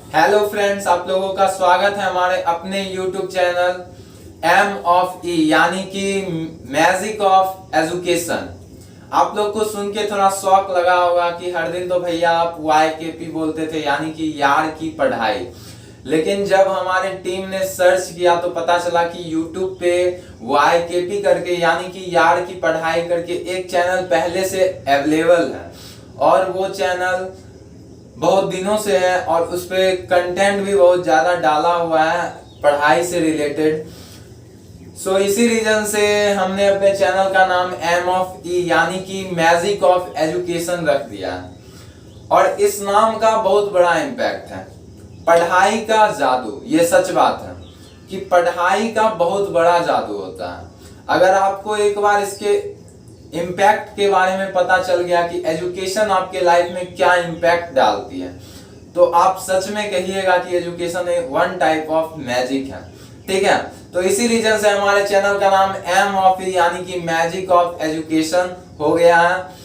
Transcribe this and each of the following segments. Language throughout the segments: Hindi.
हेलो फ्रेंड्स, आप लोगों का स्वागत है हमारे अपने YouTube चैनल एम ऑफ ई यानी कि मैजिक ऑफ एजुकेशन। आप लोग को सुन के थोड़ा शौक लगा होगा कि हर दिन तो भैया आप YKP बोलते थे यानी कि यार की पढ़ाई। लेकिन जब हमारे टीम ने सर्च किया तो पता चला कि YouTube पे YKP करके यानी कि यार की पढ़ाई करके एक चैनल पहले से अवेलेबल है और वो चैनल बहुत दिनों से है और उस पे कंटेंट भी बहुत ज्यादा डाला हुआ है पढ़ाई से रिलेटेड। सो इसी रीजन से हमने अपने चैनल का नाम एम ऑफ ई यानी कि मैजिक ऑफ एजुकेशन रख दिया है और इस नाम का बहुत बड़ा इम्पैक्ट है। पढ़ाई का जादू, ये सच बात है कि पढ़ाई का बहुत बड़ा जादू होता है। अगर आपको एक बार इसके इम्पैक्ट के बारे में पता चल गया कि एजुकेशन आपके लाइफ में क्या इम्पैक्ट डालती है तो आप सच में कहिएगा कि एजुकेशन एक वन टाइप ऑफ मैजिक है। ठीक है, तो इसी रीजन से हमारे चैनल का नाम एम ऑफ यानी कि मैजिक ऑफ एजुकेशन हो गया है।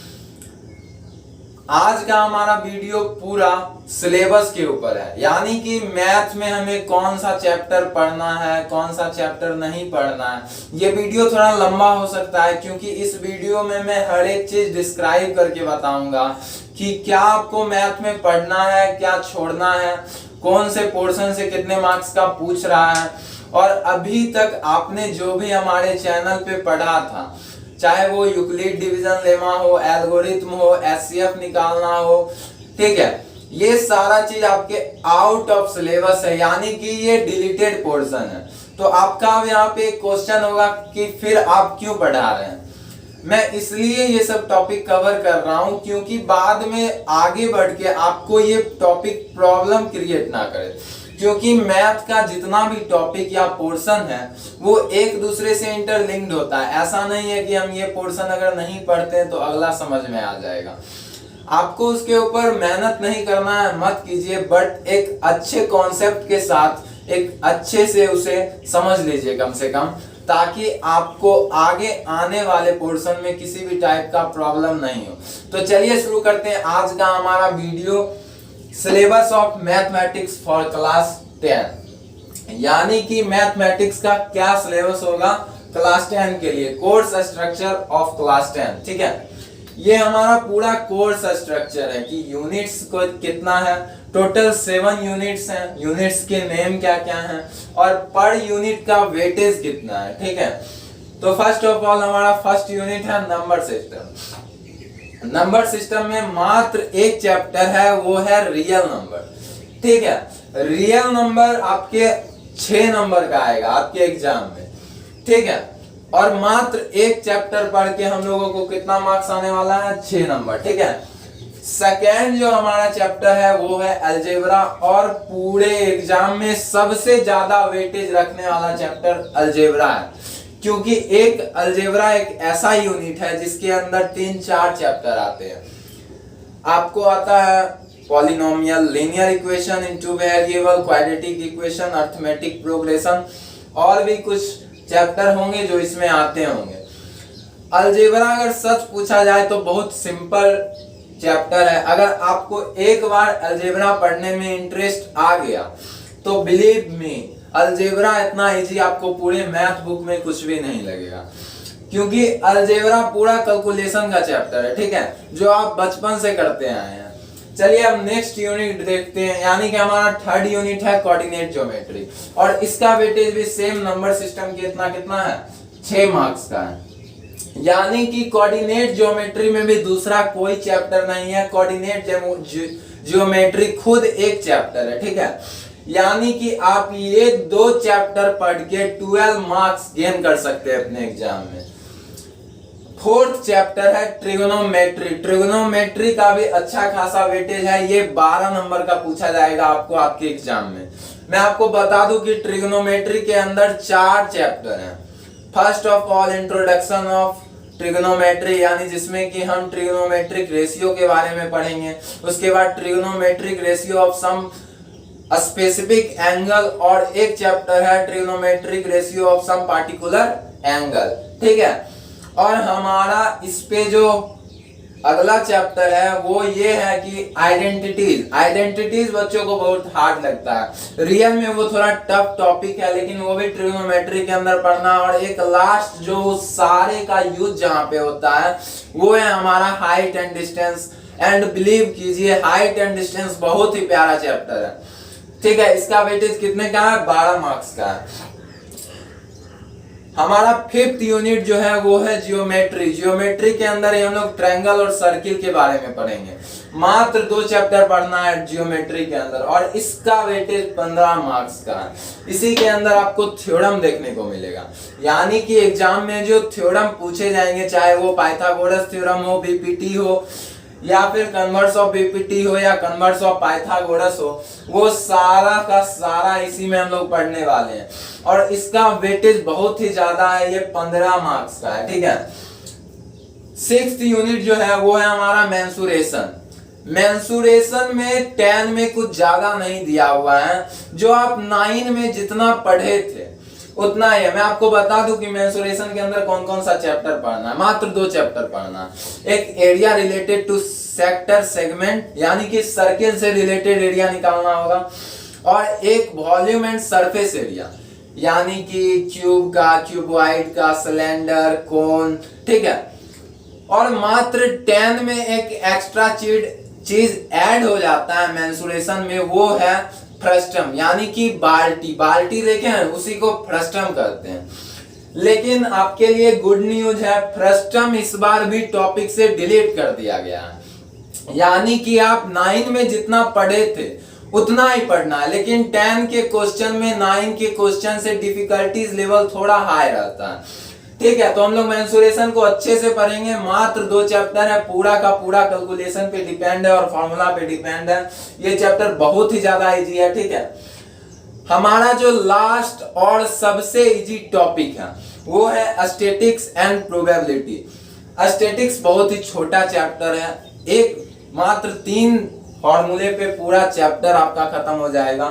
आज का हमारा वीडियो पूरा सिलेबस के ऊपर है यानी कि मैथ में हमें कौन सा चैप्टर पढ़ना है, कौन सा चैप्टर नहीं पढ़ना है। ये वीडियो थोड़ा लंबा हो सकता है क्योंकि इस वीडियो में मैं हर एक चीज डिस्क्राइब करके बताऊंगा कि क्या आपको मैथ में पढ़ना है, क्या छोड़ना है, कौन से पोर्शन से कितने मार्क्स का पूछ रहा है। और अभी तक आपने जो भी हमारे चैनल पे पढ़ा था, चाहे वो यूक्लिड डिवीजन लेमा हो, एल्गोरिथम हो, एचसीएफ निकालना हो, ठीक है, ये सारा चीज आपके आउट ऑफ सिलेबस है यानी कि ये डिलीटेड पोर्शन है। तो आपका अब यहाँ पे क्वेश्चन होगा कि फिर आप क्यों पढ़ा रहे हैं। मैं इसलिए ये सब टॉपिक कवर कर रहा हूं क्योंकि बाद में आगे बढ़ के आपको ये टॉपिक प्रॉब्लम क्रिएट ना करे, क्योंकि मैथ का जितना भी टॉपिक या पोर्शन है वो एक दूसरे से इंटरलिंक्ड होता है। ऐसा नहीं है कि हम ये पोर्शन अगर नहीं पढ़ते हैं तो अगला समझ में आ जाएगा। आपको उसके ऊपर मेहनत नहीं करना है, मत कीजिए, बट एक अच्छे कॉन्सेप्ट के साथ एक अच्छे से उसे समझ लीजिए कम से कम, ताकि आपको आगे आने वाले पोर्शन में किसी भी टाइप का प्रॉब्लम नहीं हो। तो चलिए शुरू करते हैं आज का हमारा video. Syllabus of mathematics for class 10 यानी कि मैथमेटिक्स का क्या सिलेबस होगा क्लास 10 के लिए, कोर्स स्ट्रक्चर ऑफ क्लास 10। ठीक है, ये हमारा पूरा कोर्स स्ट्रक्चर है कि यूनिट्स को कितना है, टोटल 7 यूनिट्स हैं, यूनिट्स के नेम क्या क्या हैं और पर यूनिट का वेटेज कितना है। ठीक है, तो फर्स्ट ऑफ ऑल हमारा फर्स्ट यूनिट है नंबर सिस्टम। नंबर सिस्टम में मात्र एक चैप्टर है, वो है रियल नंबर। ठीक है, रियल नंबर आपके 6 नंबर का आएगा आपके एग्जाम में। ठीक है, और मात्र एक चैप्टर पढ़ के हम लोगों को कितना मार्क्स आने वाला है, 6 नंबर। ठीक है, सेकेंड जो हमारा चैप्टर है वो है अलजेब्रा और पूरे एग्जाम में सबसे ज्यादा वेटेज रखने वाला चैप्टर अलजेब्रा है, क्योंकि एक अलजेब्रा एक ऐसा यूनिट है जिसके अंदर 3-4 चैप्टर आते हैं। आपको आता है polynomial, linear equation, into variable, quadratic equation, arithmetic progression और भी कुछ चैप्टर होंगे जो इसमें आते होंगे। अलजेब्रा अगर सच पूछा जाए तो बहुत सिंपल चैप्टर है। अगर आपको एक बार अलजेब्रा पढ़ने में इंटरेस्ट आ गया तो बिलीव मी, अलजेब्रा इतना इजी आपको पूरे मैथ बुक में कुछ भी नहीं लगेगा, क्योंकि अलजेब्रा पूरा कैलकुलेशन का चैप्टर है। ठीक है, जो आप बचपन से करते आए हैं। चलिए अब नेक्स्ट यूनिट देखते हैं यानी कि हमारा थर्ड यूनिट है कोऑर्डिनेट ज्योमेट्री और इसका वेटेज भी सेम नंबर सिस्टम के इतना कितना है, 6 मार्क्स का है। यानी कि कोऑर्डिनेट ज्योमेट्री में भी दूसरा कोई चैप्टर नहीं है, कोऑर्डिनेट ज्योमेट्री खुद एक चैप्टर है। ठीक है, यानी कि आप ये 2 चैप्टर पढ़ के 12 मार्क्स गेन कर सकते हैं अपने एग्जाम में। फोर्थ चैप्टर है ट्रिगोनोमेट्री। ट्रिगोनोमेट्री का भी अच्छा खासा वेटेज है, ये 12 नंबर का पूछा जाएगा आपको आपके एग्जाम में। मैं आपको बता दूं कि ट्रिगोनोमेट्री के अंदर 4 चैप्टर हैं। First of all introduction of trigonometry यानी जिसमें कि हम ट्रिगोनोमेट्रिक रेशियो के बारे में पढ़ेंगे। उसके बाद trigonometric ratio of some specific angle और एक चैप्टर है trigonometric ratio of some particular angle. ठीक है, और हमारा इस पे जो अगला चैप्टर है वो ये है कि आइडेंटिटीज। आइडेंटिटीज बच्चों को बहुत हार्ड लगता है, रियल में वो थोड़ा टफ टॉपिक है, लेकिन वो भी ट्रिग्नोमेट्री के अंदर पढ़ना। और एक लास्ट जो सारे का यूज जहाँ पे होता है वो है हमारा height and distance. And believe कीजिए हाइट एंड डिस्टेंस बहुत ही प्यारा चैप्टर है, ठीक है। इसका वेटेज कितने का है? 12 मार्क्स का है। हमारा 5th यूनिट जो है वो है जियोमेट्री। जियोमेट्री के अंदर हम लोग ट्रायंगल और सर्किल के बारे में पढ़ेंगे। मात्र 2 चैप्टर पढ़ना है जियोमेट्री के अंदर और इसका वेटेज 15 मार्क्स का है। इसी के अंदर आपको थ्योरम देखने को मिलेगा, यानी कि एग्जाम में जो थ्योरम पूछे जाएंगे, चाहे वो पाइथागोरस थ्योरम हो, बीपीटी हो, या फिर कन्वर्स ऑफ बीपीटी हो, या कन्वर्स ऑफ पाइथागोरस हो, वो सारा का सारा इसी में हम लोग पढ़ने वाले हैं। और इसका वेटेज बहुत ही ज्यादा है, ये 15 मार्क्स का है, ठीक है। 6th यूनिट जो है वो है हमारा मेंसुरेशन। मेंसुरेशन में 10 में कुछ ज्यादा नहीं दिया हुआ है, जो आप 9 में जितना पढ़े थे उतना ही है। मैं आपको बता दूं कि मेंसुरेशन के अंदर कौन कौन सा चैप्टर पढ़ना है। मात्र 2 चैप्टर पढ़ना है। एक area related to sector segment, यानी कि सर्किल से रिलेटेड एरिया निकालना होगा, और एक वॉल्यूम एंड सरफेस एरिया, यानी कि क्यूब का, क्यूबॉइड का, सिलेंडर, कोन, ठीक है। और मात्र 10 में एक एक्स्ट्रा चीज ऐड हो जाता है मेंसुरेशन में, वो है फ्रस्टम, यानी कि बाल्टी। बाल्टी देखे हैं, उसी को फ्रस्टम कहते हैं। लेकिन आपके लिए गुड न्यूज है, फ्रस्टम इस बार भी टॉपिक से डिलीट कर दिया गया है, यानी कि आप 9 में जितना पढ़े थे उतना ही पढ़ना है। लेकिन 10 के क्वेश्चन में 9 के क्वेश्चन से डिफिकल्टीज लेवल थोड़ा हाई रहता है, ठीक है। तो हम लोग मेंसुरेशन को अच्छे से पढ़ेंगे। मात्र 2 चैप्टर है, पूरा का पूरा कैलकुलेशन पे डिपेंड है और फॉर्मूला पे डिपेंड है। ये चैप्टर बहुत ही ज्यादा इजी है, ठीक है। हमारा जो लास्ट और सबसे इजी टॉपिक है वो है स्टैटिक्स एंड प्रोबेबिलिटी। स्टैटिक्स बहुत ही छोटा चैप्टर है, एक मात्र 3 फॉर्मूले पे पूरा चैप्टर आपका खत्म हो जाएगा।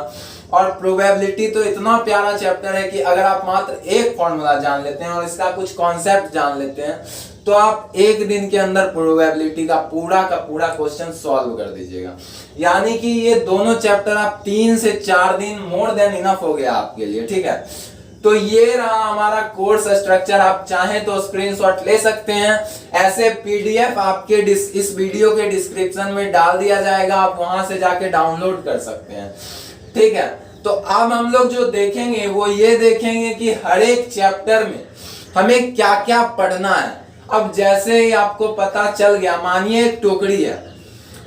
और प्रोबेबिलिटी तो इतना प्यारा चैप्टर है कि अगर आप मात्र एक फॉर्मूला जान लेते हैं और इसका कुछ कॉन्सेप्ट जान लेते हैं तो आप 1 दिन के अंदर प्रोबेबिलिटी का पूरा क्वेश्चन सॉल्व कर दीजिएगा। यानी कि ये दोनों चैप्टर आप 3 से 4 दिन, मोर देन इनफ हो गया आपके लिए, ठीक है। तो ये रहा हमारा कोर्स स्ट्रक्चर। आप चाहें तो स्क्रीनशॉट ले सकते हैं। ऐसे पीडीएफ आपके इस वीडियो के डिस्क्रिप्शन में डाल दिया जाएगा, आप वहां से जाके डाउनलोड कर सकते हैं, ठीक है। तो अब हम लोग जो देखेंगे वो ये देखेंगे कि हर एक चैप्टर में हमें क्या क्या पढ़ना है। अब जैसे ही आपको पता चल गया, मानिए एक टोकरी है,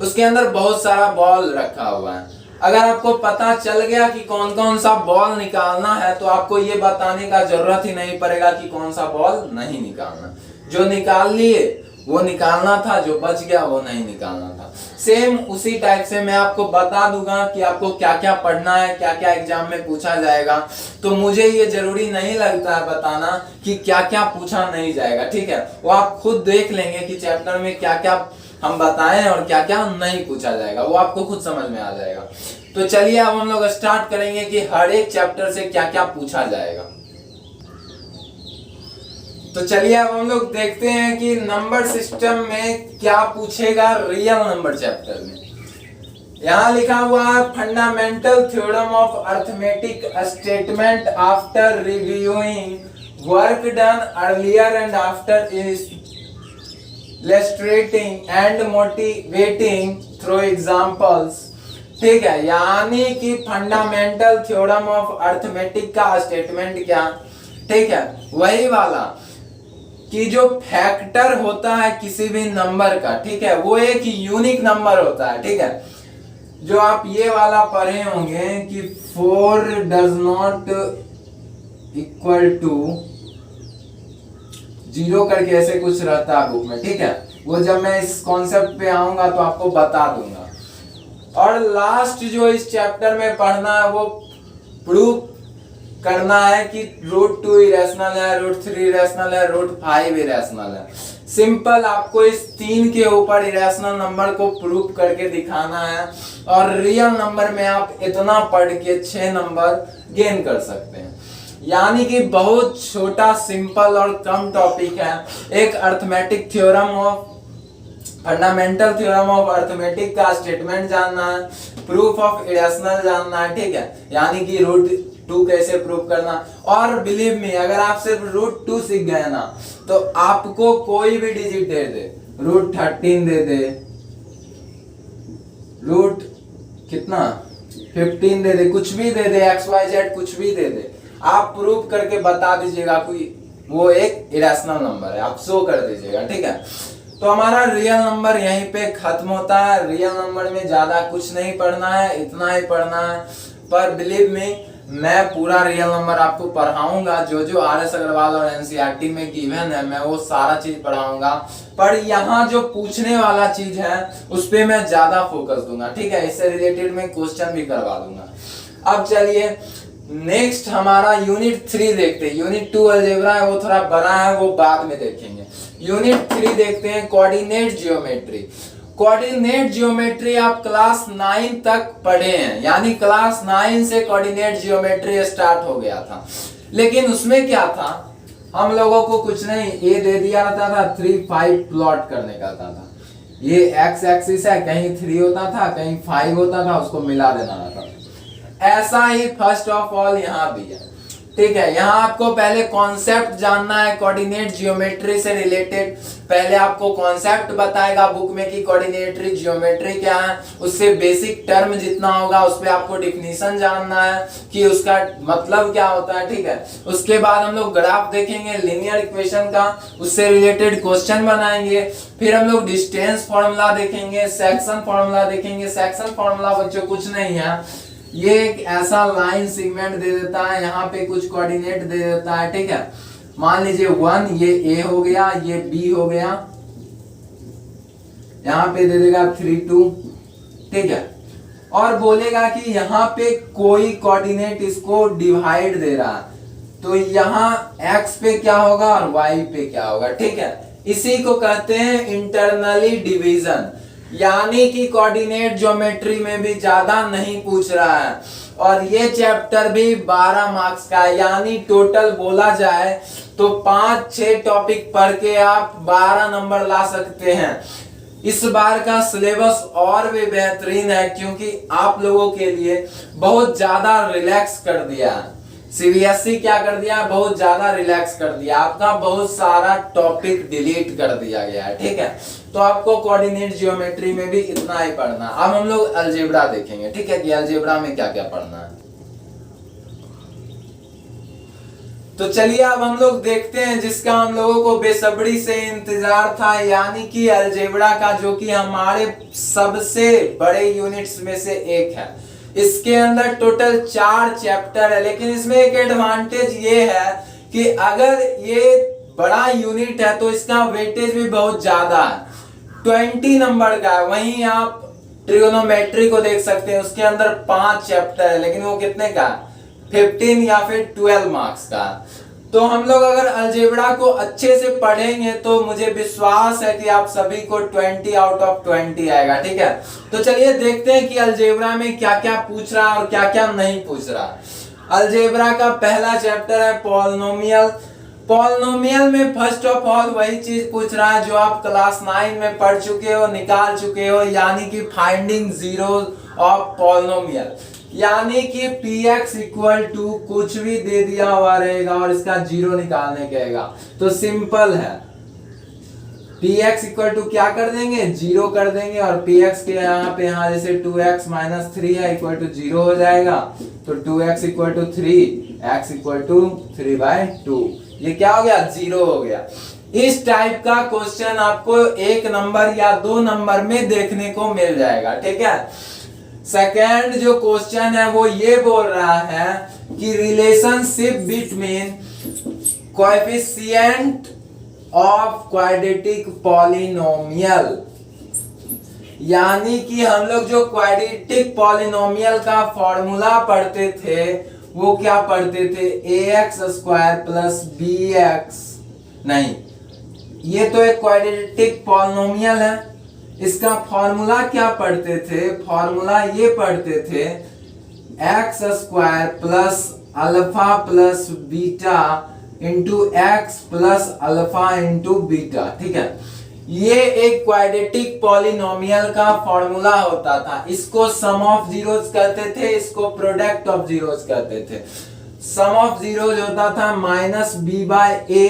उसके अंदर बहुत सारा बॉल रखा हुआ है। अगर आपको पता चल गया कि कौन कौन सा बॉल निकालना है तो आपको ये बताने का जरूरत ही नहीं पड़ेगा कि कौन सा बॉल नहीं निकालना। जो निकाल लिए वो निकालना था, जो बच गया वो नहीं निकालना था। सेम उसी टाइप से मैं आपको बता दूंगा कि आपको क्या क्या पढ़ना है, क्या क्या एग्जाम में पूछा जाएगा। तो मुझे ये जरूरी नहीं लगता है बताना कि क्या क्या पूछा नहीं जाएगा, ठीक है। वो आप खुद देख लेंगे कि चैप्टर में क्या क्या हम बताएं और क्या क्या नहीं पूछा जाएगा, वो आपको खुद समझ में आ जाएगा। तो चलिए अब हम लोग स्टार्ट करेंगे कि हर एक चैप्टर से क्या क्या पूछा जाएगा। तो चलिए अब हम लोग देखते हैं कि नंबर सिस्टम में क्या पूछेगा रियल नंबर चैप्टर में। यहाँ लिखा हुआ है fundamental theorem of arithmetic statement after reviewing work done earlier and after illustrating and motivating through examples, ठीक है। यानी कि फंडामेंटल थ्योरम ऑफ अर्थमेटिक का स्टेटमेंट क्या, ठीक है, वही वाला कि जो फैक्टर होता है किसी भी नंबर का, ठीक है, वो एक यूनिक नंबर होता है, ठीक है। जो आप ये वाला पढ़े होंगे कि 4 does not equal to 0 करके ऐसे कुछ रहता है बुक में, ठीक है। वो जब मैं इस कॉन्सेप्ट पे आऊंगा तो आपको बता दूंगा। और लास्ट जो इस चैप्टर में पढ़ना है वो प्रूफ करना है कि √2 इरेशनल है, √3 इरेशनल है, √5 इरेशनल है। सिंपल आपको इस 3 के ऊपर इरेशनल नंबर को प्रूफ करके दिखाना है। और रियल नंबर में आप इतना पढ़ के 6 नंबर गेन कर सकते हैं। यानी कि बहुत छोटा, सिंपल और कम टॉपिक है। एक arithmetic theorem of fundamental theorem of arithmetic का स्टेटमेंट जानना है, प्रूफ ऑफ इरेशनल जानना है, ठीक है, यानी कि रूट 2 कैसे प्रूफ करना। और बिलीव मी, अगर आप सिर्फ रूट 2 सीख गए ना तो आपको कोई भी डिजिट दे दे, रूट 13 दे दे, रूट कितना 15 दे दे, कुछ भी दे दे, XYZ कुछ भी दे दे, आप प्रूफ करके बता दीजिएगा कोई वो एक इरेशनल नंबर है, आप शो कर दीजिएगा, ठीक है। तो हमारा रियल नंबर यहीं पे खत्म होता है। रियल नंबर में ज्यादा कुछ नहीं पढ़ना है, इतना ही पढ़ना है। पर बिलीव मी, मैं पूरा रियल नंबर आपको पढ़ाऊंगा, जो जो RS अग्रवाल और NCERT में गिवन है मैं वो सारा चीज पढ़ाऊंगा। पर यहाँ जो पूछने वाला चीज है उस पे मैं ज्यादा फोकस दूंगा, ठीक है, इससे रिलेटेड मैं क्वेश्चन भी करवा दूंगा। अब चलिए नेक्स्ट हमारा यूनिट 3 देखते हैं। यूनिट 2 अलजेब्रा है, वो थोड़ा बड़ा है, वो बाद में देखेंगे। यूनिट 3 देखते हैं, कोऑर्डिनेट जियोमेट्री। कोऑर्डिनेट जियोमेट्री आप क्लास 9 तक पढ़े हैं, यानी क्लास 9 से कोऑर्डिनेट जियोमेट्री स्टार्ट हो गया था। लेकिन उसमें क्या था, हम लोगों को कुछ नहीं, ये दे दिया रहता था 3, 5 प्लॉट करने का था। ये एक्स एक्सिस है, कहीं 3 होता था, कहीं 5 होता था, उसको मिला देना रहता था। ऐसा ही फर्स्ट ऑफ ऑल यहाँ भी है, ठीक है। यहाँ आपको पहले कॉन्सेप्ट जानना है कोऑर्डिनेट जियोमेट्री से रिलेटेड। पहले आपको कॉन्सेप्ट बताएगा बुक में कि कोऑर्डिनेटरी जियोमेट्री क्या है, उससे बेसिक टर्म जितना होगा उस पे आपको डिफिनीशन जानना है कि उसका मतलब क्या होता है, ठीक है। उसके बाद हम लोग ग्राफ देखेंगे लीनियर इक्वेशन का, उससे रिलेटेड क्वेश्चन बनाएंगे। फिर हम लोग डिस्टेंस फॉर्मूला देखेंगे, सेक्शन फॉर्मूला देखेंगे। सेक्शन फॉर्मूला बच्चों कुछ नहीं है, ये एक ऐसा लाइन सेगमेंट दे देता है, यहाँ पे कुछ कोऑर्डिनेट दे देता है, ठीक है। मान लीजिए 1, ये A हो गया, ये B हो गया, यहाँ पे दे देगा 3, 2, ठीक है। और बोलेगा कि यहाँ पे कोई कोऑर्डिनेट इसको डिवाइड दे रहा है, तो यहाँ X पे क्या होगा और Y पे क्या होगा, ठीक है। इसी को कहते हैं इंटरनली डिवीजन, यानी कि कोऑर्डिनेट ज्योमेट्री में भी ज्यादा नहीं पूछ रहा है। और ये चैप्टर भी 12 मार्क्स का है, यानी टोटल बोला जाए तो 5-6 टॉपिक पढ़ के आप 12 नंबर ला सकते हैं। इस बार का सिलेबस और भी बेहतरीन है, क्योंकि आप लोगों के लिए बहुत ज्यादा रिलैक्स कर दिया है। CBSE क्या कर दिया, बहुत ज्यादा रिलैक्स कर दिया, आपका बहुत सारा टॉपिक डिलीट कर दिया गया है, ठीक है। तो आपको कोऑर्डिनेट जियोमेट्री में भी इतना ही पढ़ना। अब हम लोग अलजेब्रा देखेंगे, ठीक है, कि अलजेब्रा में क्या क्या पढ़ना है। तो चलिए अब हम लोग देखते हैं जिसका हम लोगों को बेसब्री से इंतजार था, यानी कि अलजेब्रा का, जो कि हमारे सबसे बड़े यूनिट्स में से एक है। इसके अंदर टोटल 4 चैप्टर है, लेकिन इसमें एक एडवांटेज ये है कि अगर ये बड़ा यूनिट है तो इसका वेटेज भी बहुत ज्यादा है, 20 नंबर का है। वहीं आप ट्रिगोनोमेट्री को देख सकते हैं, उसके अंदर 5 चैप्टर है, लेकिन वो कितने का, 15 या फिर 12 मार्क्स का। तो हम लोग अगर अलजेब्रा को अच्छे से पढ़ेंगे तो मुझे विश्वास है कि आप सभी को 20 आउट ऑफ 20 आएगा, ठीक है। तो चलिए देखते हैं कि अलजेब्रा में क्या क्या पूछ रहा है और क्या क्या नहीं पूछ रहा। अलजेब्रा का पहला चैप्टर है पॉलिनोमियल। पॉलिनोमियल में फर्स्ट ऑफ ऑल वही चीज पूछ रहा है जो आप क्लास 9 में पढ़ चुके हो, निकाल चुके हो, यानी कि फाइंडिंग जीरोस ऑफ पॉलिनोमियल, यानी कि px इक्वल टू कुछ भी दे दिया हुआ रहेगा और इसका जीरो निकालने कहेगा। तो सिंपल है, px इक्वल टू क्या कर देंगे, जीरो कर देंगे, और px के यहाँ पे यहाँ जैसे 2x माइनस 3 है इक्वल टू 0 हो जाएगा, तो 2x equal to 3, x equal to 3/2, ये क्या हो गया, 0 हो गया। इस टाइप का क्वेश्चन आपको 1 नंबर या 2 नंबर में देखने को मिल जाएगा, ठीक है। सेकेंड जो क्वेश्चन है वो ये बोल रहा है कि relationship between coefficient of quadratic polynomial, यानी कि हम लोग जो क्वाड्रेटिक पॉलिनोमियल का फॉर्मूला पढ़ते थे वो क्या पढ़ते थे, ax² प्लस bx, नहीं, ये तो एक क्वाड्रेटिक पॉलिनोमियल है, इसका फॉर्मूला क्या पढ़ते थे, फॉर्मूला ये पढ़ते थे x² plus alpha plus beta into x plus alpha into beta, ठीक है। ये एक क्वाड्रेटिक पॉलिनोमियल का फॉर्मूला होता था। इसको सम ऑफ जीरोस कहते थे, इसको प्रोडक्ट ऑफ जीरोस कहते थे। सम ऑफ जीरोस होता था minus B by A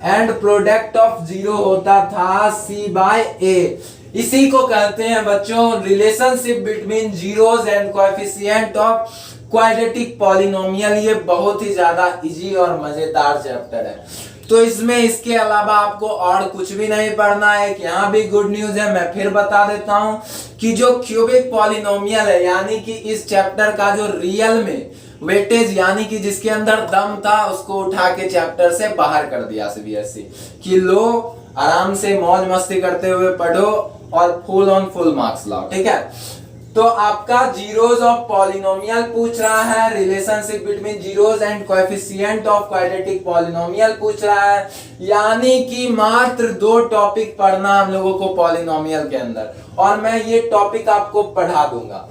and product of zero होता था सी बाय ए। इसी को कहते हैं बच्चों relationship between zeros and coefficient of quadratic polynomial. ये बहुत ही ज्यादा इजी और मजेदार चैप्टर है। तो इसमें इसके अलावा आपको और कुछ भी नहीं पढ़ना है। यहाँ भी गुड न्यूज है, मैं फिर बता देता हूँ कि जो क्यूबिक पॉलिनोमियल है, यानी कि इस चैप्टर का जो रियल में वेटेज यानी कि जिसके अंदर दम था, उसको उठा के चैप्टर से बाहर कर दिया सीबीएसई कि लो आराम से मौज मस्ती करते हुए पढ़ो और फुल ऑन फुल मार्क्स लाओ। ठीक है, तो आपका जीरोस ऑफ पॉलिनोमियल पूछ रहा है, relationship between zeros and coefficient of quadratic polynomial पूछ रहा है, यानी कि मात्र 2 टॉपिक पढ़ना हम लोगों को पॉलिनोमियल के अंदर, और मैं ये टॉपिक आपको पढ़ा दूंगा।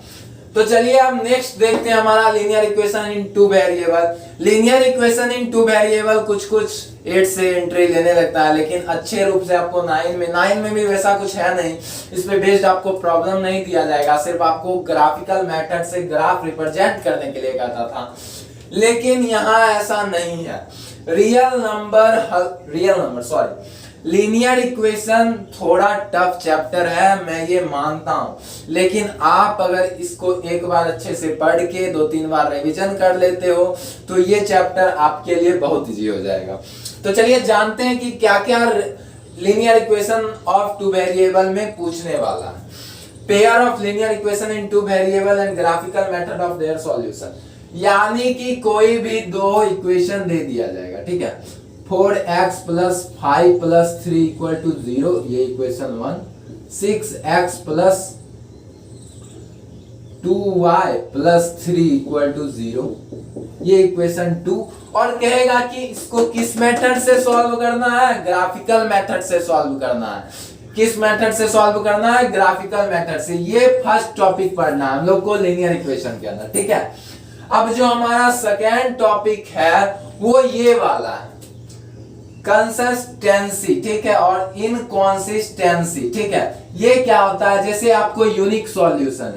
तो चलिए अब नेक्स्ट देखते हैं हमारा linear equation in 2 variable. Linear equation in 2 variable कुछ 8 से एंट्री लेने लगता है, लेकिन अच्छे रूप से आपको 9 में भी वैसा कुछ है नहीं। इस पे बेस्ड आपको प्रॉब्लम नहीं दिया जाएगा, सिर्फ आपको ग्राफिकल मेथड से ग्राफ रिप्रेजेंट करने के लिए कहता था, लेकिन यहाँ ऐसा नहीं है। रियल नंबर लीनियर इक्वेशन थोड़ा टफ चैप्टर है, मैं ये मानता हूं, लेकिन आप अगर इसको एक बार अच्छे से पढ़ के 2-3 बार रिवीजन कर लेते हो तो ये चैप्टर आपके लिए बहुत इजी हो जाएगा। तो चलिए जानते हैं कि क्या क्या लीनियर इक्वेशन ऑफ 2 वेरिएबल में पूछने वाला है। Pair of linear equation in 2 variable and graphical method of their solution, यानी कि कोई भी 2 इक्वेशन दे दिया जाएगा। ठीक है, 4x + 5 + 3 = 0, ये इक्वेशन 1। 6x + 2y + 3 = 0, ये इक्वेशन 2। और कहेगा कि इसको किस मेथड से सॉल्व करना है, ग्राफिकल मेथड से सॉल्व करना है। किस मेथड से सॉल्व करना है, ग्राफिकल मेथड से। ये फर्स्ट टॉपिक पढ़ना है हम लोग को लीनियर इक्वेशन के अंदर। ठीक है, अब जो हमारा सेकेंड टॉपिक है वो ये वाला है, कंसिस्टेंसी। ठीक है, और इनकॉन्सिस्टेंसी। ठीक है, ये क्या होता है, जैसे आपको यूनिक सॉल्यूशन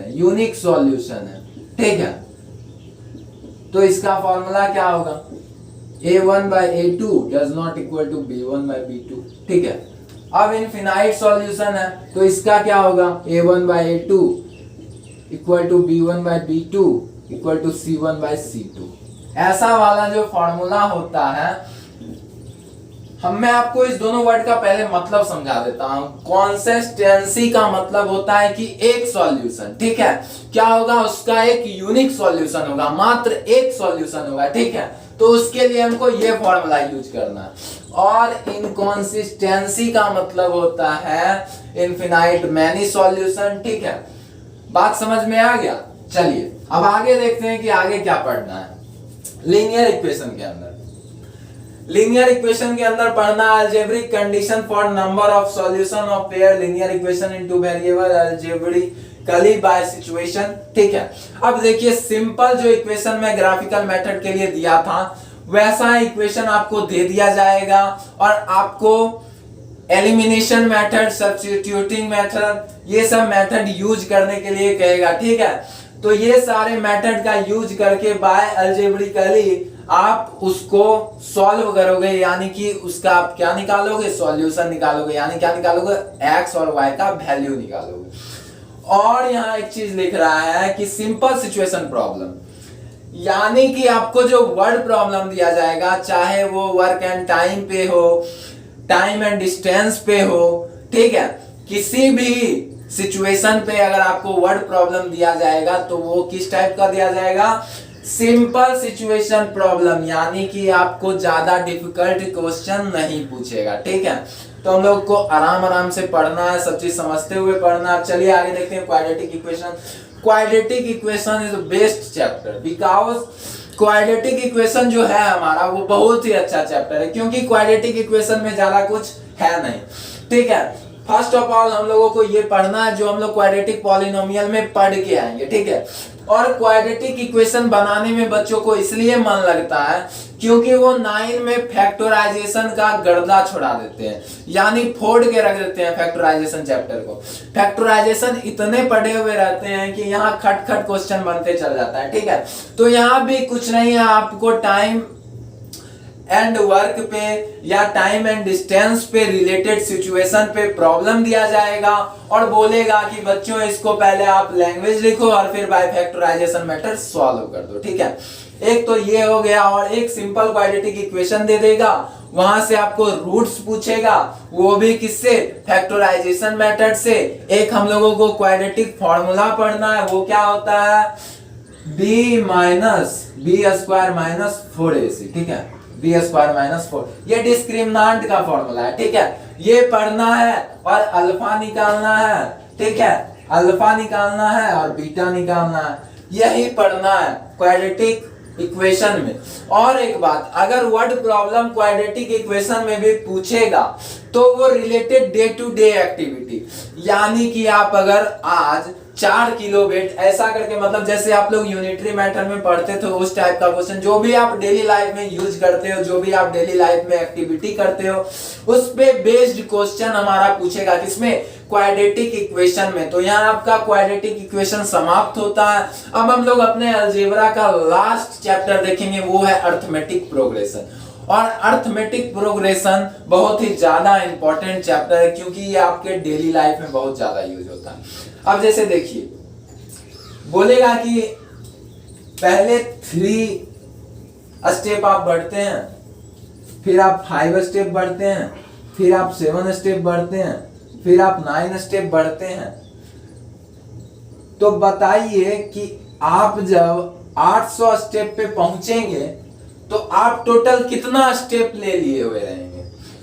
है, ठीक है, तो इसका फॉर्मूला क्या होगा, a1/a2 does not equal to b1/b2। ठीक है, अब इनफिनाइट सॉल्यूशन है तो इसका क्या होगा, a1/a2 = b1/b2 = c1/c2। ऐसा वाला जो फॉर्मूला होता है, मैं आपको इस दोनों वर्ड का पहले मतलब समझा देता हूं। कंसिस्टेंसी का मतलब होता है कि एक सॉल्यूशन, ठीक है, क्या होगा, उसका एक यूनिक सॉल्यूशन होगा, मात्र एक सॉल्यूशन होगा। ठीक है, तो उसके लिए हमको ये फॉर्मूला यूज करना है। और इनकंसिस्टेंसी का मतलब होता है इनफिनाइट मैनी सॉल्यूशन। ठीक है, बात समझ में आ गया। चलिए अब आगे देखते हैं कि आगे क्या पढ़ना है। लीनियर इक्वेशन के अंदर पढ़ना algebraic condition for number of solution of pair linear equation in 2 variable algebraically by situation. ठीक है, अब देखिए सिंपल जो इक्वेशन में ग्राफिकल मेथड के लिए दिया था वैसा इक्वेशन आपको दे दिया जाएगा, और आपको एलिमिनेशन मेथड, सब्स्टिट्यूटिंग मेथड, ये सब मेथड यूज करने के लिए कहेगा। ठीक है, तो ये सारे मेथड का यूज करके बाय अलजेब्रिकली आप उसको सॉल्व करोगे, यानी कि उसका आप क्या निकालोगे, सॉल्यूशन निकालोगे, यानी क्या निकालोगे, x और y का वैल्यू निकालोगे। और यहाँ एक चीज लिख रहा है कि सिंपल सिचुएशन प्रॉब्लम, यानी कि आपको जो वर्ड प्रॉब्लम दिया जाएगा, चाहे वो वर्क एंड टाइम पे हो, टाइम एंड डिस्टेंस पे हो, ठीक है, किसी भी सिचुएशन पे अगर आपको वर्ड प्रॉब्लम दिया जाएगा तो वो किस टाइप का दिया जाएगा, सिंपल सिचुएशन प्रॉब्लम, यानी कि आपको ज्यादा डिफिकल्ट क्वेश्चन नहीं पूछेगा। ठीक है, तो हम लोग को आराम से पढ़ना है, सब चीज समझते हुए पढ़ना है। चलिए आगे देखते हैं quadratic equation. Quadratic equation is best chapter because quadratic equation जो है हमारा वो बहुत ही अच्छा चैप्टर है, क्योंकि क्वाड्रेटिक इक्वेशन में ज्यादा कुछ है नहीं। ठीक है, फर्स्ट ऑफ ऑल हम लोगों को ये पढ़ना है जो हम लोग क्वाड्रेटिक पॉलिनोमियल में पढ़ के आएंगे। ठीक है, और क्वाड्रेटिक इक्वेशन बनाने में बच्चों को इसलिए मन लगता है क्योंकि वो 9 में फैक्टराइजेशन का गर्दा छुड़ा देते हैं, यानी फोड़ के रख देते हैं फैक्टराइजेशन चैप्टर को। फैक्टराइजेशन इतने पढ़े हुए रहते हैं कि यहाँ खट खट क्वेश्चन बनते चल जाता है, ठीक है। तो यहाँ भी कुछ नहीं है, आपको टाइम एंड वर्क पे या टाइम एंड डिस्टेंस पे रिलेटेड सिचुएशन पे प्रॉब्लम दिया जाएगा और बोलेगा कि बच्चों इसको पहले आप लैंग्वेज लिखो और फिर बाय फैक्टराइजेशन मेथड सॉल्व कर दो, ठीक है। एक तो ये हो गया, और एक सिंपल क्वाड्रेटिक इक्वेशन दे देगा, वहां से आपको रूट्स पूछेगा, वो भी किससे, फैक्टराइजेशन मेथड से। एक हम लोगों को क्वाड्रेटिक फॉर्मूला पढ़ना है, वो क्या होता है, b minus B square minus 4ac, ठीक है, बी स्क्वायर माइनस 4, ये डिस्क्रिमिनांट का फॉर्मूला है, ठीक है। ये पढ़ना है और अल्फा निकालना है, ठीक है, अल्फा निकालना है और बीटा निकालना है, यही पढ़ना है क्वाड्रेटिक इक्वेशन में। और एक बात, अगर वर्ड प्रॉब्लम क्वाड्रेटिक इक्वेशन में भी पूछेगा तो वो related day to day activity, यानी कि आप अगर आज 4 किलो वेट ऐसा करके, मतलब जैसे आप लोग यूनिटरी मैथड में पढ़ते थे उस टाइप का क्वेश्चन, जो भी आप डेली लाइफ में यूज करते हो, जो भी आप डेली लाइफ में एक्टिविटी करते हो, उस पे बेस्ड क्वेश्चन हमारा पूछेगा, किसमें, क्वाड्रेटिक इक्वेशन में। तो यहाँ आपका क्वाड्रेटिक इक्वेशन समाप्त होता है। अब हम लोग अपने अलजेब्रा का लास्ट चैप्टर देखेंगे, वो है अरिथमेटिक प्रोग्रेशन। और अरिथमेटिक प्रोग्रेशन बहुत ही ज्यादा इंपॉर्टेंट चैप्टर है क्योंकि ये आपके डेली लाइफ में बहुत ज्यादा यूज होता है। अब जैसे देखिए, बोलेगा कि पहले 3 स्टेप आप बढ़ते हैं, फिर आप 5 स्टेप बढ़ते हैं, फिर आप 7 स्टेप बढ़ते हैं, फिर आप 9 स्टेप बढ़ते हैं। तो बताइए कि आप जब 800 स्टेप पे पहुंचेंगे तो आप टोटल कितना स्टेप ले लिए हुए रहेंगे।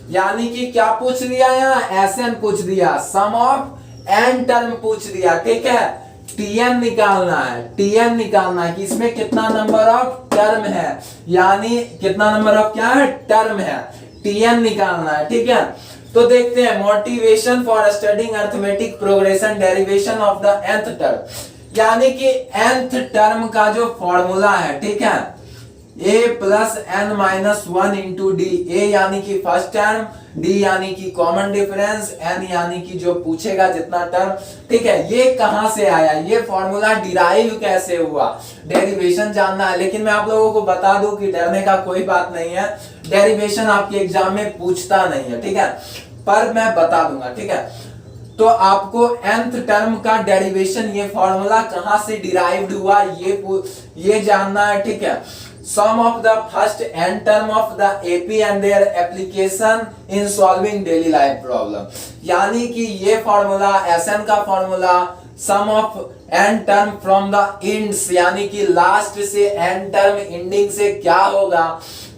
यानी कि क्या पूछ दिया, यहाँ एसएन पूछ दिया, सम ऑफ एन टर्म पूछ दिया, ठीक है। टीएन निकालना है, टीएन निकालना है कि इसमें कितना नंबर ऑफ टर्म है, यानी कितना नंबर ऑफ क्या है, टर्म है, टीएन निकालना है, ठीक है। तो देखते हैं, motivation for studying arithmetic progression, derivation of the nth term, यानी कि nth टर्म का जो फॉर्मूला है, ठीक है, a plus n minus 1 into D, a यानी कि फर्स्ट टर्म, d यानी कि कॉमन डिफरेंस, n यानी कि जो पूछेगा जितना टर्म, ठीक है। ये कहां से आया, ये फॉर्मूला डिराइव कैसे हुआ, डेरिवेशन जानना है। लेकिन मैं आप लोगों को बता दूं कि डरने का कोई बात नहीं है, डेरिवेशन आपके एग्जाम में पूछता नहीं है, ठीक है, पर मैं बता दूंगा, ठीक है। तो आपको nth टर्म का डेरिवेशन, ये फॉर्मूला कहां से डिराइव्ड हुआ, ये जानना है, ठीक है। Sum of the first n term of the AP and their application in solving daily life problem, यानी कि ये फॉर्मूला, SN का formula, sum of n term from the ends, यानी कि लास्ट से n टर्म एंडिंग से क्या होगा,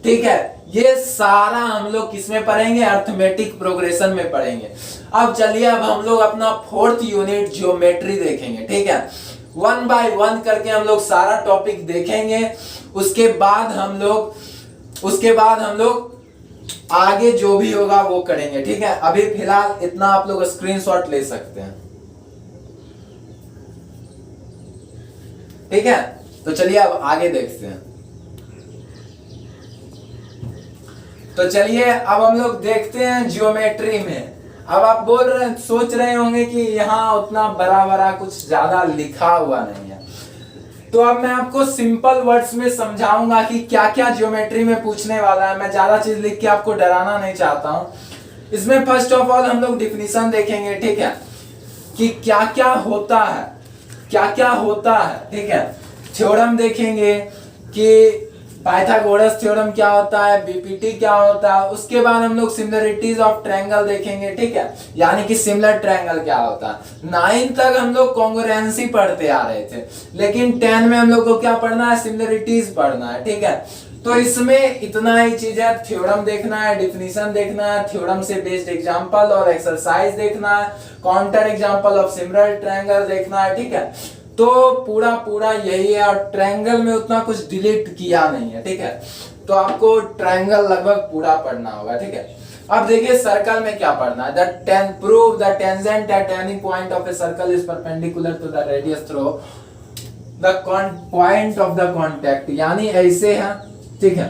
ठीक है। ये सारा हम लोग किसमें पढ़ेंगे, अरिथमेटिक प्रोग्रेशन में पढ़ेंगे। अब चलिए, अब हम लोग अपना 4th यूनिट ज्योमेट्री देखेंगे, ठीक है। 1 बाय 1 करके हम लोग सारा टॉपिक देखेंगे। उसके बाद हम लोग आगे जो भी होगा वो करेंगे, ठीक है। अभी फिलहाल इतना आप लोग स्क्रीनशॉट ले सकते हैं, ठीक है। तो चलिए अब आगे देखते हैं। तो चलिए अब हम लोग देखते हैं ज्योमेट्री में। अब आप सोच रहे होंगे कि यहाँ उतना बड़ा बड़ा कुछ ज्यादा लिखा हुआ नहीं है, तो अब मैं आपको सिंपल वर्ड्स में समझाऊंगा कि क्या क्या ज्योमेट्री में पूछने वाला है। मैं ज्यादा चीज लिख के आपको डराना नहीं चाहता हूं। इसमें फर्स्ट ऑफ ऑल हम लोग डिफिनीशन देखेंगे, ठीक है, कि क्या क्या होता है, क्या क्या होता है, ठीक है। थ्योरम देखेंगे कि पाइथागोरस थ्योरम क्या होता है, बीपीटी क्या होता है। उसके बाद हम लोग सिमिलरिटीज ऑफ ट्रायंगल देखेंगे, ठीक है, यानी कि सिमिलर ट्रायंगल क्या होता है। 9 तक हम लोग कॉन्ग्रुएंसी पढ़ते आ रहे थे, लेकिन 10 में हम लोग को क्या पढ़ना है, सिमिलरिटीज पढ़ना है, ठीक है। तो इसमें इतना ही चीज है, थ्योरम देखना है, डिफिनीशन देखना है, थ्योरम से बेस्ड एग्जांपल और एक्सरसाइज देखना है, counter example of similar triangle देखना है, ठीक है। तो पूरा यही है, और ट्रायंगल में उतना कुछ डिलीट किया नहीं है, ठीक है। तो आपको ट्रायंगल लगभग पूरा पढ़ना होगा, ठीक है। अब देखिए सर्कल में क्या पढ़ना है, prove the tangent at any point of a circle is perpendicular to the radius through the point of the contact, यानी ऐसे है, ठीक है।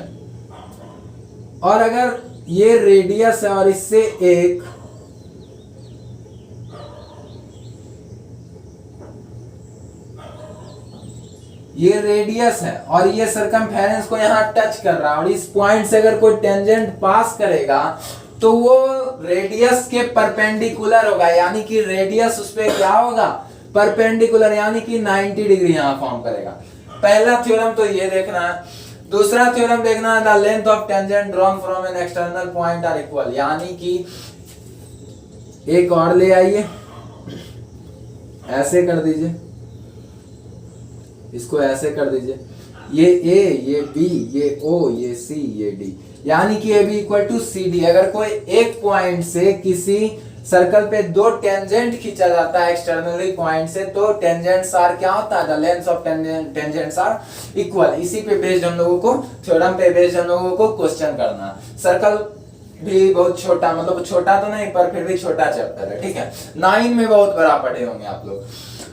और अगर ये रेडियस है और इससे एक ये रेडियस है और ये सरकमफेरेंस को यहाँ टच कर रहा है, और इस पॉइंट से अगर कोई टेंजेंट पास करेगा तो वो रेडियस के परपेंडिकुलर होगा, यानी कि रेडियस उस पे क्या होगा, परपेंडिकुलर, यानी कि 90 डिग्री यहाँ फॉर्म करेगा। पहला थ्योरम तो ये देखना है। दूसरा थ्योरम देखना है, the length of tangent drawn from an external point are equal, यानी कि एक और ले आइए, ऐसे कर दीजिए, इसको ऐसे कर दीजिए, ये ए, ये बी, ये ओ, ये सी, ये डी, यानी कि A B equal to C D. अगर कोई एक पॉइंट से किसी सर्कल पे दो टेंजेंट खींचा जाता है एक्सटर्नली पॉइंट से, तो टेंजेंट्स आर क्या होता है, the length of tangents are equal. इसी पे बेस्ड हम लोगों को, थ्योरम पे बेस्ड हम लोगों को क्वेश्चन करना है। सर्कल भी बहुत छोटा, मतलब छोटा तो नहीं पर फिर भी छोटा चैप्टर है, ठीक है। 9 में बहुत बड़ा पढ़े होंगे आप लोग।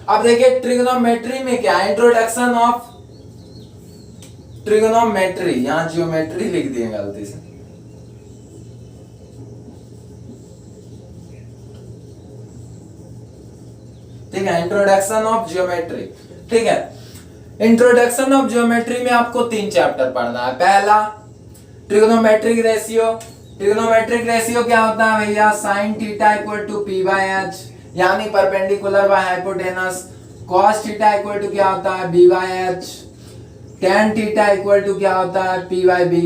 अब देखिए ट्रिग्नोमेट्री में क्या, इंट्रोडक्शन ऑफ ट्रिग्नोमेट्री, यहां जियोमेट्री लिख दिए गलती से, ठीक है। इंट्रोडक्शन ऑफ जियोमेट्री, ठीक है। इंट्रोडक्शन ऑफ जियोमेट्री में आपको 3 चैप्टर पढ़ना है। पहला ट्रिग्नोमेट्रिक रेशियो। ट्रिग्नोमेट्रिक रेशियो क्या होता है भैया, sine theta equal to P by H, यानी perpendicular by hypotenuse. Cos theta equal to क्या होता है, B by H. Tan theta equal to क्या होता है, P by B,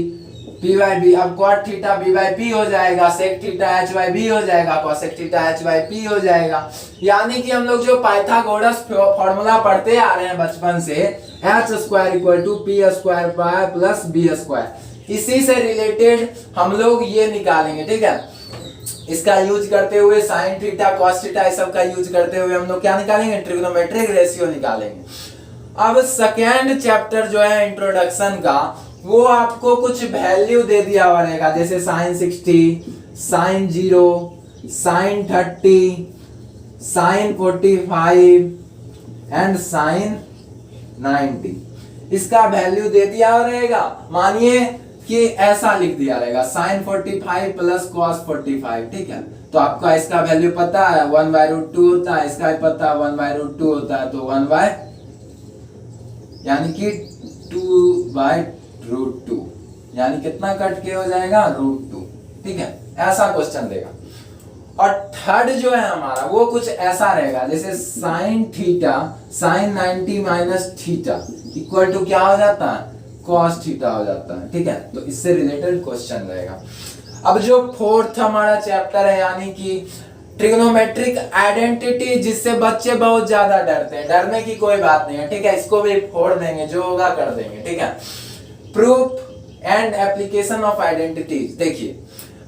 P by B. अब cot theta B by P हो जाएगा, sec theta H by B हो जाएगा, cosec theta H by P हो जाएगा। यानी कि हम लोग जो पाइथागोरस फॉर्मूला पढ़ते आ रहे हैं बचपन से, H square equal to P square पाई प्लस बी स्क्वायर, इसी से रिलेटेड हम लोग ये निकालेंगे, ठीक है। इसका यूज करते हुए साइन थीटा कॉस थीटा इस सब का यूज करते हुए हम लोग क्या निकालेंगे, ट्रिग्नोमेट्रिक रेशियो निकालेंगे। अब सेकेंड चैप्टर जो है इंट्रोडक्शन का, वो आपको कुछ वैल्यू दे दिया हुआ रहेगा, जैसे sine 60, sine 0, sine 30, sine 45 and sine 90। इसका वैल्यू दे दिया हुआ रहेगा। मानिए कि ऐसा लिख दिया रहेगा, साइन 45 प्लस कॉस 45, ठीक है। तो आपका इसका वैल्यू पता है 1/√2 होता है, इसका भी पता है 1/√2 होता है, तो 1 यानी कि 2/√2, यानी कितना कट के हो जाएगा, √2, ठीक है। ऐसा क्वेश्चन देगा। और थर्ड जो है हमारा वो कुछ ऐसा रहेगा, जैसे sine theta, sine 90 minus theta equal to क्या हो जाता है, कॉस थीटा हो जाता है, ठीक है। तो इससे रिलेटेड क्वेश्चन रहेगा। अब जो फोर्थ हमारा चैप्टर है, यानी कि ट्रिग्नोमेट्रिक आइडेंटिटी, जिससे बच्चे बहुत ज्यादा डरते हैं, डरने की कोई बात नहीं है, ठीक है। इसको भी फोड़ देंगे, जो होगा कर देंगे, ठीक है। Proof and application of identities. देखिए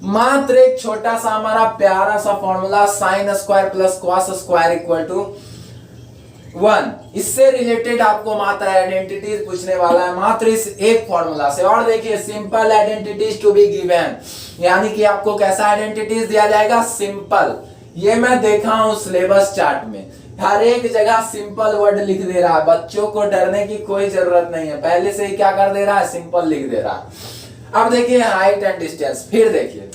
मात्र एक छोटा सा हमारा प्यारा सा formula, sine square plus cos square equal to 1, इससे रिलेटेड आपको मात्र आइडेंटिटीज पूछने वाला है, मात्र इस एक फॉर्मूला से। और देखिए simple identities to be given, यानी कि आपको कैसा आइडेंटिटीज दिया जाएगा, सिंपल। ये मैं देखा हूं सिलेबस चार्ट में, हर एक जगह सिंपल वर्ड लिख दे रहा है। बच्चों को डरने की कोई जरूरत नहीं है, पहले से ही क्या कर दे रहा है, सिंपल लिख दे रहा है। अब देखिए हाइट एंड डिस्टेंस, फिर देखिए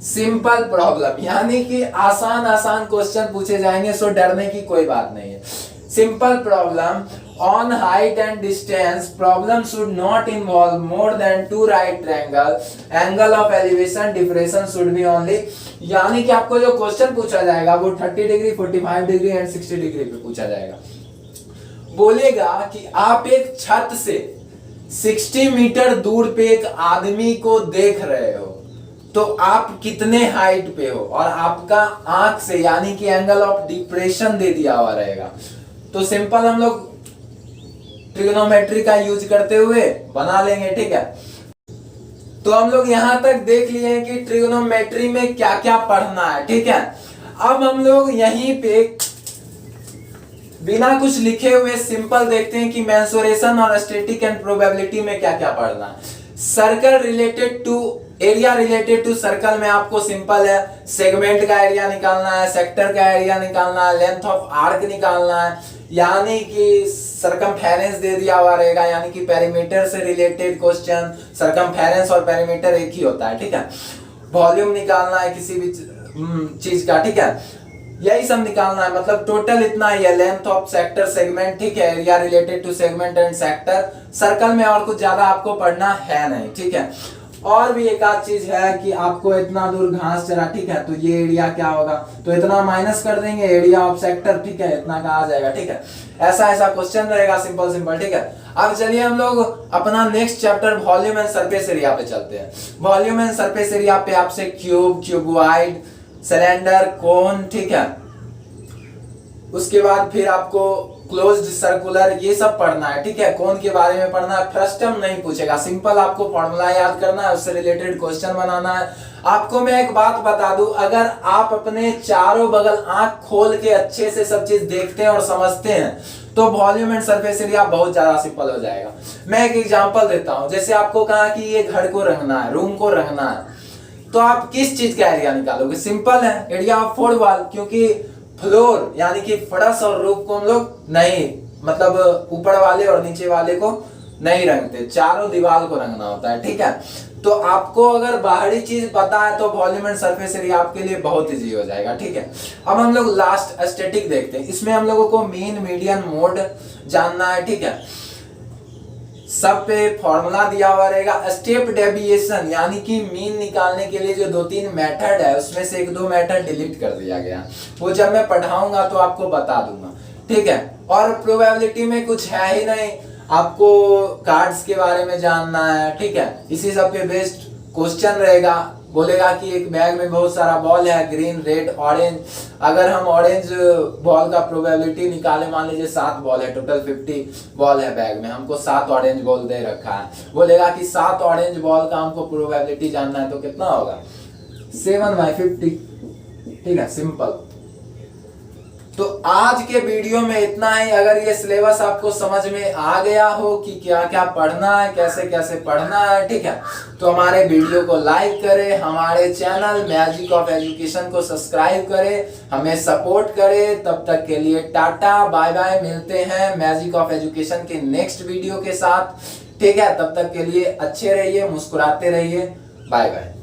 सिंपल प्रॉब्लम, यानी कि आसान आसान क्वेश्चन पूछे जाएंगे, सो डरने की कोई बात नहीं है। Simple problem on height and distance, problem should not involve more than 2 right triangle, angle of elevation differentiation should be only, यानी कि आपको जो क्वेश्चन पूछा जाएगा वो 30 डिग्री 45 डिग्री एंड 60 डिग्री पे पूछा जाएगा। बोलेगा कि आप एक छत से 60 मीटर दूर पे एक आदमी को देख रहे हो, तो आप कितने हाइट पे हो, और आपका आंख से यानी कि एंगल ऑफ डिप्रेशन दे दिया हुआ रहेगा। तो सिंपल हम लोग ट्रिग्नोमेट्री का यूज करते हुए बना लेंगे, ठीक है। तो हम लोग यहां तक देख लिए कि ट्रिग्नोमेट्री में क्या क्या पढ़ना है, ठीक है। अब हम लोग यहीं पे बिना कुछ लिखे हुए सिंपल देखते हैं कि मेंसुरेशन और स्टैटिक एंड प्रोबेबिलिटी में क्या क्या पढ़ना है। Circle related to area related to circle में आपको सिंपल है, सेगमेंट का एरिया निकालना है, सेक्टर का एरिया निकालना है, लेंथ ऑफ आर्क निकालना है, यानी कि सरकमफेरेंस दे दिया हुआ रहेगा, यानी कि पेरीमीटर से रिलेटेड क्वेश्चन, सरकमफेरेंस और पेरीमीटर एक ही होता है, ठीक है। वॉल्यूम निकालना है किसी भी चीज का, ठीक है, यही सब निकालना है। मतलब टोटल इतना ही है, लेंथ ऑफ सेक्टर सेगमेंट, ठीक है, area related to segment and sector, circle में और कुछ ज्यादा आपको पढ़ना है नहीं, ठीक है। और भी एक आध चीज है कि आपको इतना दूर घास चरा, ठीक है, तो ये एरिया क्या होगा, तो इतना माइनस कर देंगे, एरिया ऑफ सेक्टर, ठीक है, इतना का आ जाएगा, ठीक है। ऐसा क्वेश्चन रहेगा, सिंपल सिंपल, ठीक है। अब चलिए हम लोग अपना next chapter volume and surface area पे चलते हैं। वॉल्यूम एंड सरफेस एरिया पे आपसे क्यूब, क्यूबॉइड, सिलेंडर, कोन, ठीक है, उसके बाद फिर आपको क्लोज्ड सर्कुलर, ये सब पढ़ना है, ठीक है। कोन के बारे में पढ़ना है, फ्रस्टम नहीं पूछेगा, सिंपल आपको फॉर्मूला याद करना है, उससे रिलेटेड क्वेश्चन बनाना है। आपको मैं एक बात बता दूं, अगर आप अपने चारों बगल आंख खोल के अच्छे से सब चीज देखते हैं और समझते हैं तो वॉल्यूम एंड सरफेस एरिया बहुत ज्यादा सिंपल हो जाएगा। मैं एक एग्जांपल देता हूं, जैसे आपको कहा कि ये घर को रंगना है, रूम को रंगना है, तो आप किस चीज का एरिया निकालोगे? सिंपल है, एरिया ऑफ फोर वॉल, क्योंकि फ्लोर यानी कि फर्श और रूफ को हम लोग नहीं, मतलब ऊपर वाले और नीचे वाले को नहीं रंगते, चारों दीवार को रंगना होता है, ठीक है। तो आपको अगर बाहरी चीज पता है तो वॉल्यूम एंड सरफेस एरिया आपके लिए बहुत इजी हो जाएगा, ठीक है। अब हम लोग लास्ट स्टैटिक देखते हैं, इसमें हम लोगों को मीन, मीडियन, मोड जानना है, ठीक है। सब पे फॉर्मूला दिया हुआ रहेगा। स्टेप डेविएशन यानी कि मीन निकालने के लिए जो 2-3 मेथड है उसमें से 1-2 मेथड डिलीट कर दिया गया, वो जब मैं पढ़ाऊंगा तो आपको बता दूंगा, ठीक है। और प्रोबेबिलिटी में कुछ है ही नहीं, आपको कार्ड्स के बारे में जानना है, ठीक है। इसी सब पे बेस्ड क्वेश्चन रहेगा, बोलेगा कि एक बैग में बहुत सारा बॉल है, ग्रीन, रेड, ऑरेंज, अगर हम ऑरेंज बॉल का प्रोबेबिलिटी निकाले, मान लीजिए 7 बॉल है, टोटल 50 बॉल है बैग में, हमको 7 ऑरेंज बॉल दे रखा है, बोलेगा कि 7 ऑरेंज बॉल का हमको प्रोबेबिलिटी जानना है, तो कितना होगा 7/50, ठीक है, सिंपल। तो आज के वीडियो में इतना ही। अगर ये सिलेबस आपको समझ में आ गया हो कि क्या क्या पढ़ना है, कैसे कैसे पढ़ना है, ठीक है, तो हमारे वीडियो को लाइक करें, हमारे चैनल मैजिक ऑफ एजुकेशन को सब्सक्राइब करें, हमें सपोर्ट करें। तब तक के लिए टाटा बाय बाय, मिलते हैं मैजिक ऑफ एजुकेशन के नेक्स्ट वीडियो के साथ, ठीक है। तब तक के लिए अच्छे रहिए, मुस्कुराते रहिए, बाय बाय।